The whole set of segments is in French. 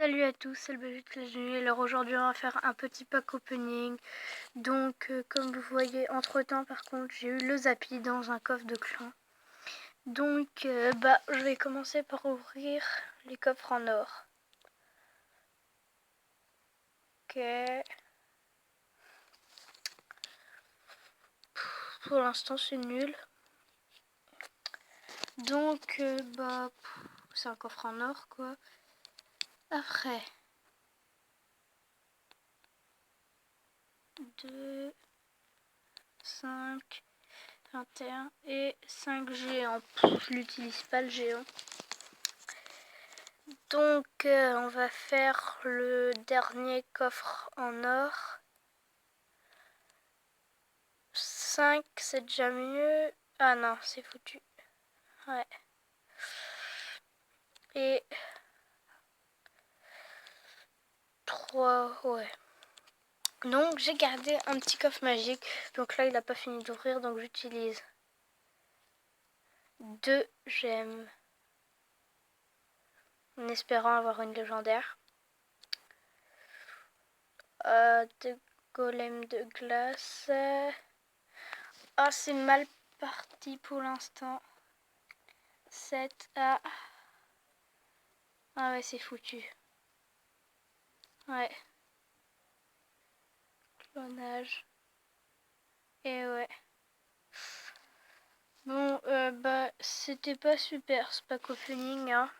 Salut à tous, c'est le BG de Clash de Nuit. Alors aujourd'hui on va faire un petit pack opening. Donc comme vous voyez, entre temps par contre j'ai eu le Zappy dans un coffre de clan. Donc je vais commencer par ouvrir les coffres en or. Ok. Pour l'instant c'est nul. Donc c'est un coffre en or quoi. Après 2, 5, 21 et 5 géants. Je l'utilise pas le géant. Donc on va faire le dernier coffre en or. 5 c'est déjà mieux. Ah non, c'est foutu. Ouais. Et 3, ouais. Donc j'ai gardé un petit coffre magique. Donc là il n'a pas fini d'ouvrir, donc j'utilise 2 gemmes. En espérant avoir une légendaire. 2 golems de glace. Ah, c'est mal parti pour l'instant. 7 à... Ah ouais, c'est foutu. Ouais. Clonage. Et ouais. Bon, c'était pas super ce pack opening, hein.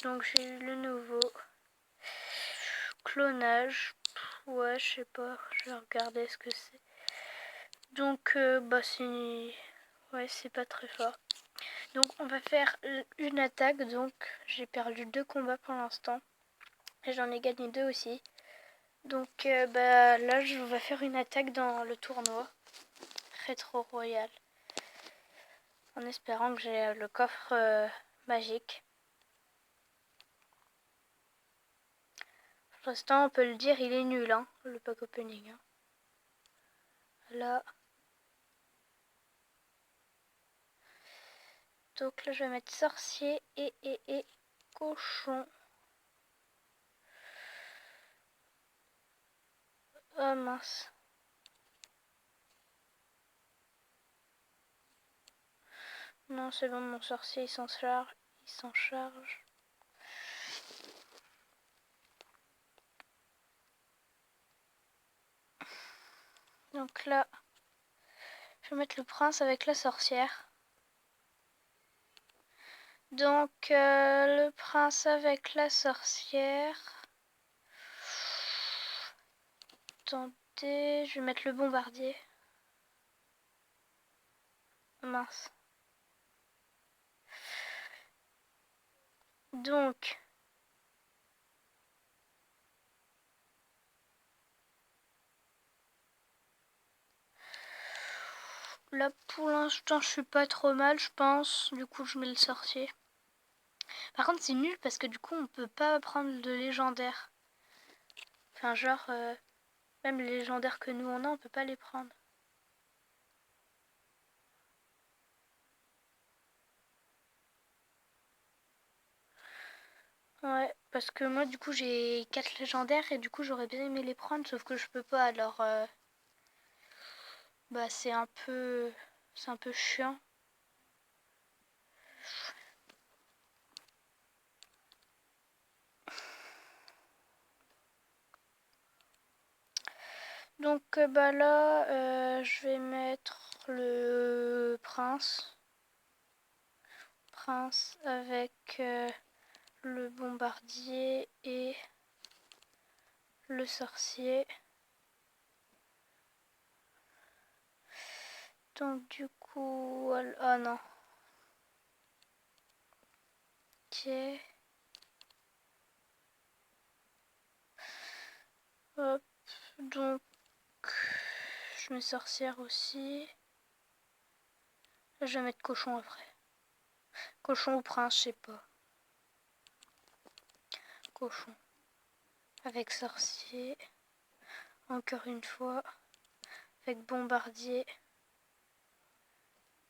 Donc j'ai eu le nouveau. Clonage. Ouais, je sais pas. Je vais regarder ce que c'est. Donc, c'est... Ouais, c'est pas très fort. Donc on va faire une attaque. Donc j'ai perdu 2 combats pour l'instant. Et j'en ai gagné 2 aussi. Donc là on va faire une attaque dans le tournoi. Rétro Royal. En espérant que j'ai le coffre magique. Pour l'instant on peut le dire, il est nul hein, le pack opening. Hein. Là. Donc là je vais mettre sorcier et cochon. Oh mince. Non c'est bon, mon sorcier il s'en charge. Donc là, je vais mettre le prince avec la sorcière. Donc le prince avec la sorcière. Attendez, je vais mettre le bombardier. Mince. Donc là pour l'instant je suis pas trop mal je pense. Du coup je mets le sorcier. Par contre c'est nul parce que du coup on peut pas prendre de légendaire. Enfin genre même les légendaires que nous on peut pas les prendre. Ouais, parce que moi du coup j'ai 4 légendaires et du coup j'aurais bien aimé les prendre sauf que je peux pas alors c'est un peu chiant. Donc là je vais mettre le prince avec le bombardier et le sorcier. Donc du coup, oh non. Ok. Hop, donc je mets sorcière aussi. Là, je vais mettre cochon après. Cochon ou prince, je sais pas. Cochon. Avec sorcier. Encore une fois. Avec bombardier.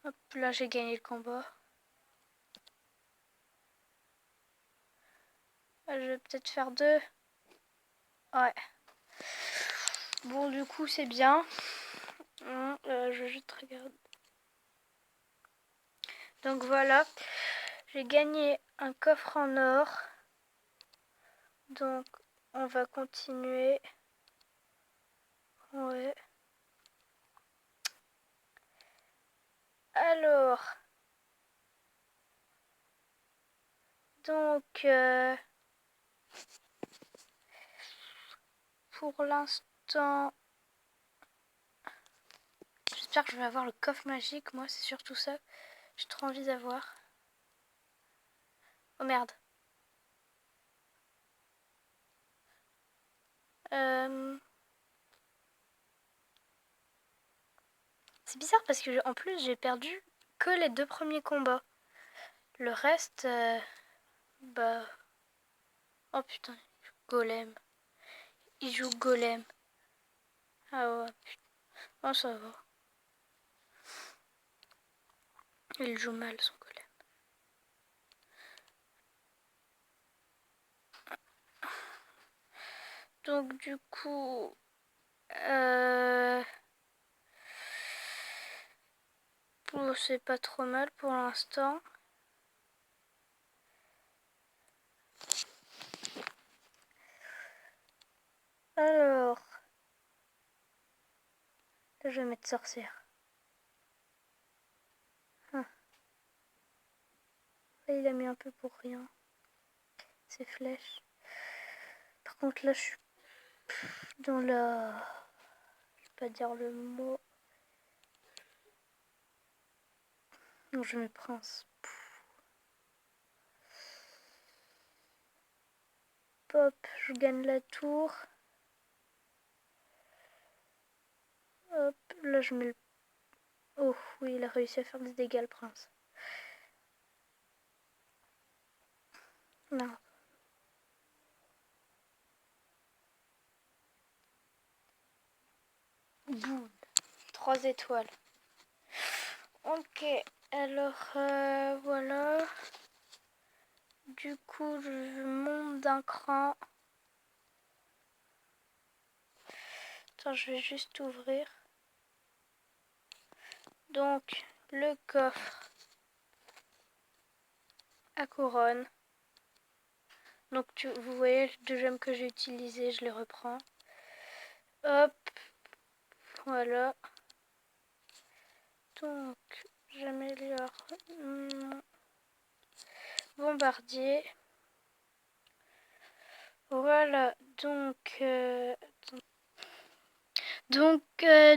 Hop, là j'ai gagné le combat. Je vais peut-être faire 2. Ouais. Bon, du coup, c'est bien. Je vais juste regarder. Donc voilà. J'ai gagné un coffre en or. Donc, on va continuer. Ouais. Alors. Donc, pour l'instant, j'espère que je vais avoir le coffre magique. Moi, c'est surtout ça. J'ai trop envie d'avoir. Oh merde. C'est bizarre parce que en plus, j'ai perdu que les 2 premiers combats. Le reste, bah... Oh putain, Golem. Il joue Golem. Ah ouais, putain. Oh, ça va. Il joue mal, son Golem. Donc, du coup... Oh, c'est pas trop mal pour l'instant. Alors... Là, je vais mettre sorcière. Ah. Là, il a mis un peu pour rien. Ses flèches. Par contre, là, je suis dans la... Je vais pas dire le mot. Non, je mets prince. Hop, je gagne la tour. Hop, là je mets le... Oh oui, il a réussi à faire des dégâts le prince. Non. Boum. 3 étoiles. Ok, alors voilà. Du coup, je monte d'un cran. Attends, je vais juste ouvrir. Donc, le coffre à couronne. Donc, vous voyez les 2 gemmes que j'ai utilisées, je les reprends. Hop, voilà. Donc, j'améliore mon bombardier. Voilà, donc...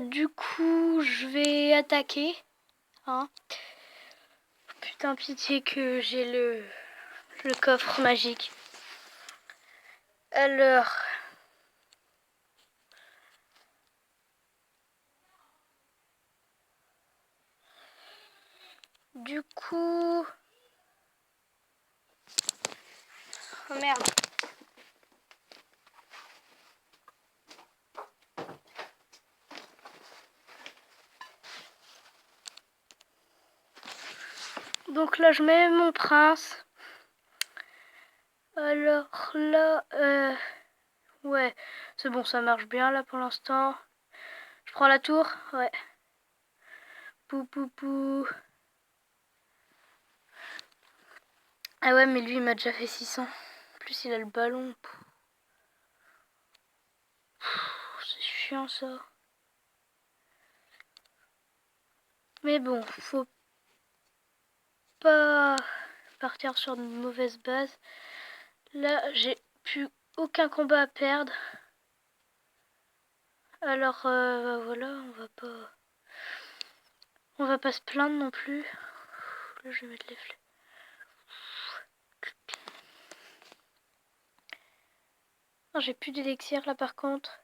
du coup, je vais attaquer. Hein. Putain, pitié que j'ai le coffre magique. Alors... Du coup... Oh merde. Donc là, je mets mon prince. Alors là... Ouais, c'est bon, ça marche bien là pour l'instant. Je prends la tour. Ouais. Pou pou pou. Ah ouais, mais lui, il m'a déjà fait 600. En plus, il a le ballon. C'est chiant, ça. Mais bon, faut pas partir sur de mauvaises bases. Là, j'ai plus aucun combat à perdre. Alors, voilà, on va pas se plaindre non plus. Là, je vais mettre les flèches. Non, j'ai plus d'élixir là par contre.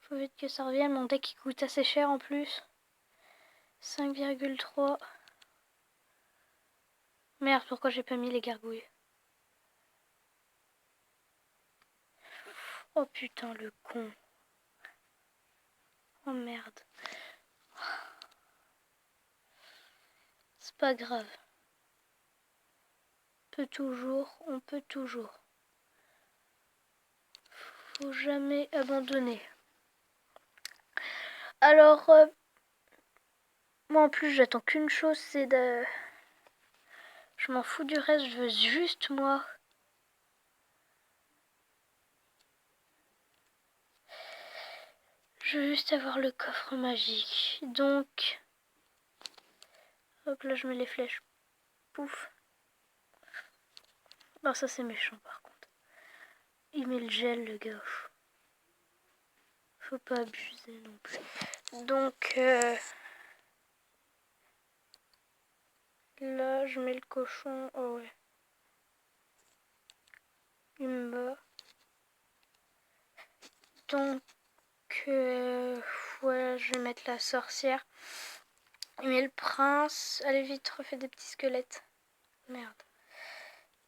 Faut vite que ça revienne. Mon deck il coûte assez cher en plus. 5,3. Merde, pourquoi j'ai pas mis les gargouilles? Oh putain, le con. Oh merde. C'est pas grave. peut toujours, on peut toujours. Faut jamais abandonner. Alors, moi en plus j'attends qu'une chose, c'est de... Je m'en fous du reste, je veux juste moi. Je veux juste avoir le coffre magique. Donc, hop là je mets les flèches. Pouf. Non ça c'est méchant par contre. Il met le gel le gars. Faut pas abuser non plus. Donc, là je mets le cochon. Oh ouais. Il me bat. Donc, ouais, je vais mettre la sorcière. Il met le prince. Allez vite, refais des petits squelettes. Merde.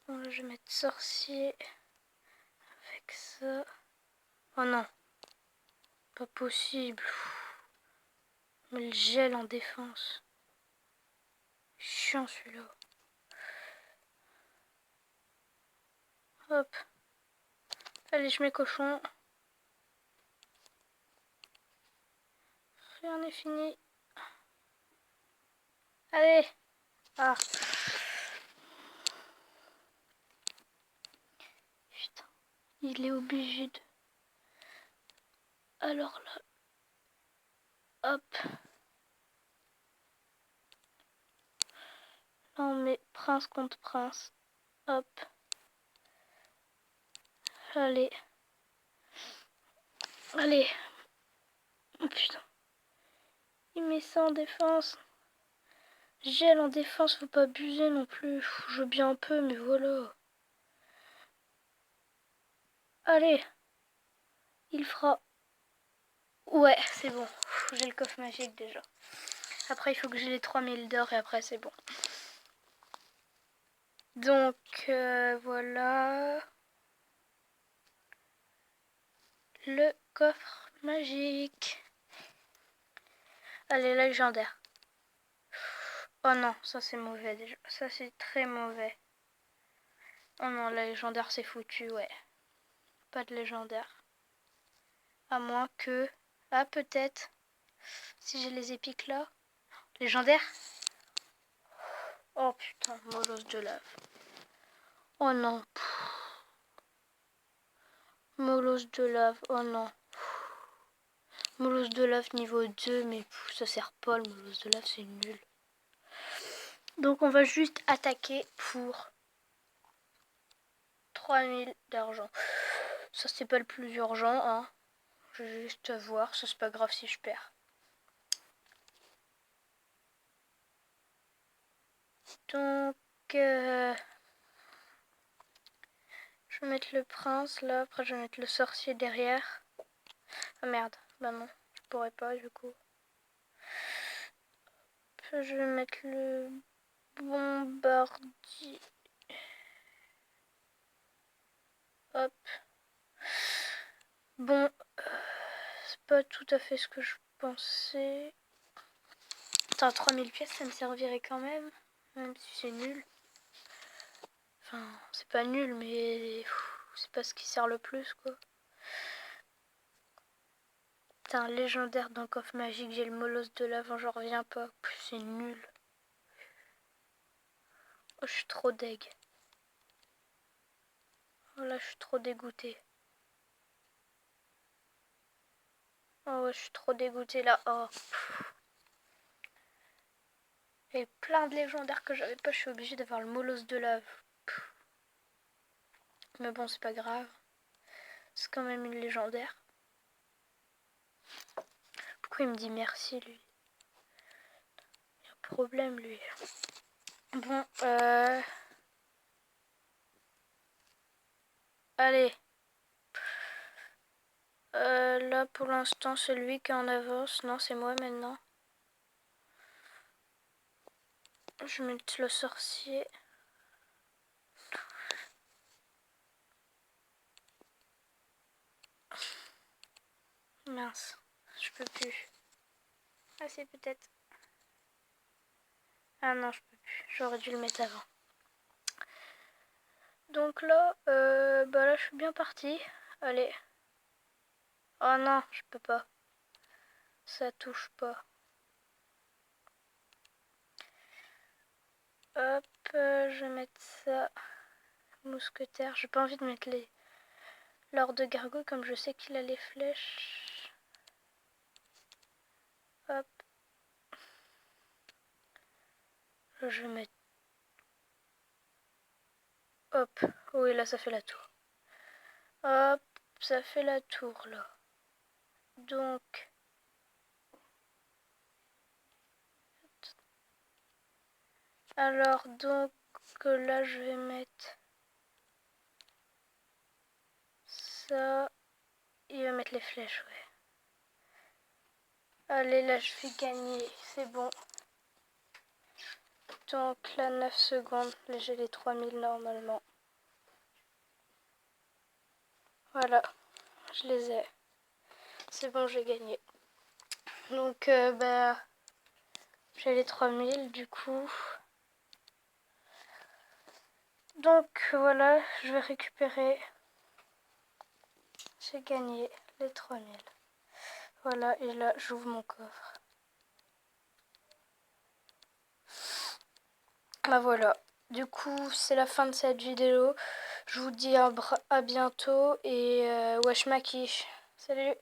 Bon, là, je vais mettre sorcier. Avec ça. Oh non. Pas possible. Mais le gel en défense. Chiant celui-là. Hop. Allez, je mets cochon. Rien n'est fini. Allez. Ah. Putain. Il est obligé de... Alors là. Hop. Là, on met prince contre prince. Hop. Allez. Allez. Oh putain. Il met ça en défense. Gel en défense, faut pas abuser non plus. Je veux bien un peu, mais voilà. Allez. Il fera... Ouais, c'est bon. J'ai le coffre magique déjà. Après, il faut que j'ai les 3000 d'or et après, c'est bon. Donc, voilà. Le coffre magique. Allez, légendaire. Oh non, ça c'est mauvais déjà. Ça c'est très mauvais. Oh non, la légendaire c'est foutu, ouais. Pas de légendaire. À moins que... Ah, peut-être. Si j'ai les épiques là. Légendaire. Oh putain, molosse de lave. Oh non. Molosse de lave, oh non. Molosse de lave niveau 2, mais ça sert pas, le molosse de lave c'est nul. Donc on va juste attaquer pour 3000 d'argent. Ça c'est pas le plus urgent, hein. Je vais juste voir, ça c'est pas grave si je perds. Donc, je vais mettre le prince là, après je vais mettre le sorcier derrière. Ah merde, bah non, je pourrais pas du coup. Je vais mettre le bombardier. Hop. Bon, c'est pas tout à fait ce que je pensais. Attends, 3000 pièces, ça me servirait quand même. Même si c'est nul. Enfin, c'est pas nul, mais c'est pas ce qui sert le plus, quoi. Putain, légendaire dans coffre magique, j'ai le molosse de l'avant, j'en reviens pas. C'est nul. Oh, je suis trop deg. Oh là, je suis trop dégoûtée. Oh ouais, je suis trop dégoûtée là. Oh. Et plein de légendaires que j'avais pas, je suis obligée d'avoir le molosse de lave. Mais bon, c'est pas grave. C'est quand même une légendaire. Pourquoi il me dit merci, lui? Il y a un problème, lui. Bon, allez. Là, pour l'instant, c'est lui qui est en avance. Non, c'est moi maintenant. Je vais mettre le sorcier. Mince, je peux plus. Ah, c'est peut-être. Ah non, je peux plus. J'aurais dû le mettre avant. Donc là, bah là je suis bien partie. Allez. Oh non, je peux pas. Ça touche pas. Hop, je vais mettre ça. Mousquetaire. J'ai pas envie de mettre les l'or de gargouille comme je sais qu'il a les flèches. Hop. Là, je vais mettre. Hop. Oui, là ça fait la tour. Hop, ça fait la tour là. Donc. Alors, donc là je vais mettre ça. Il va mettre les flèches, ouais. Allez, là je vais gagner, c'est bon. Donc là 9 secondes, là j'ai les 3000 normalement. Voilà, je les ai. C'est bon, j'ai gagné. Donc bah j'ai les 3000 du coup. Donc voilà, je vais récupérer. J'ai gagné les 3000. Voilà, et là j'ouvre mon coffre. Bah voilà. Du coup, c'est la fin de cette vidéo. Je vous dis à bientôt et wesh ma quiche. Salut!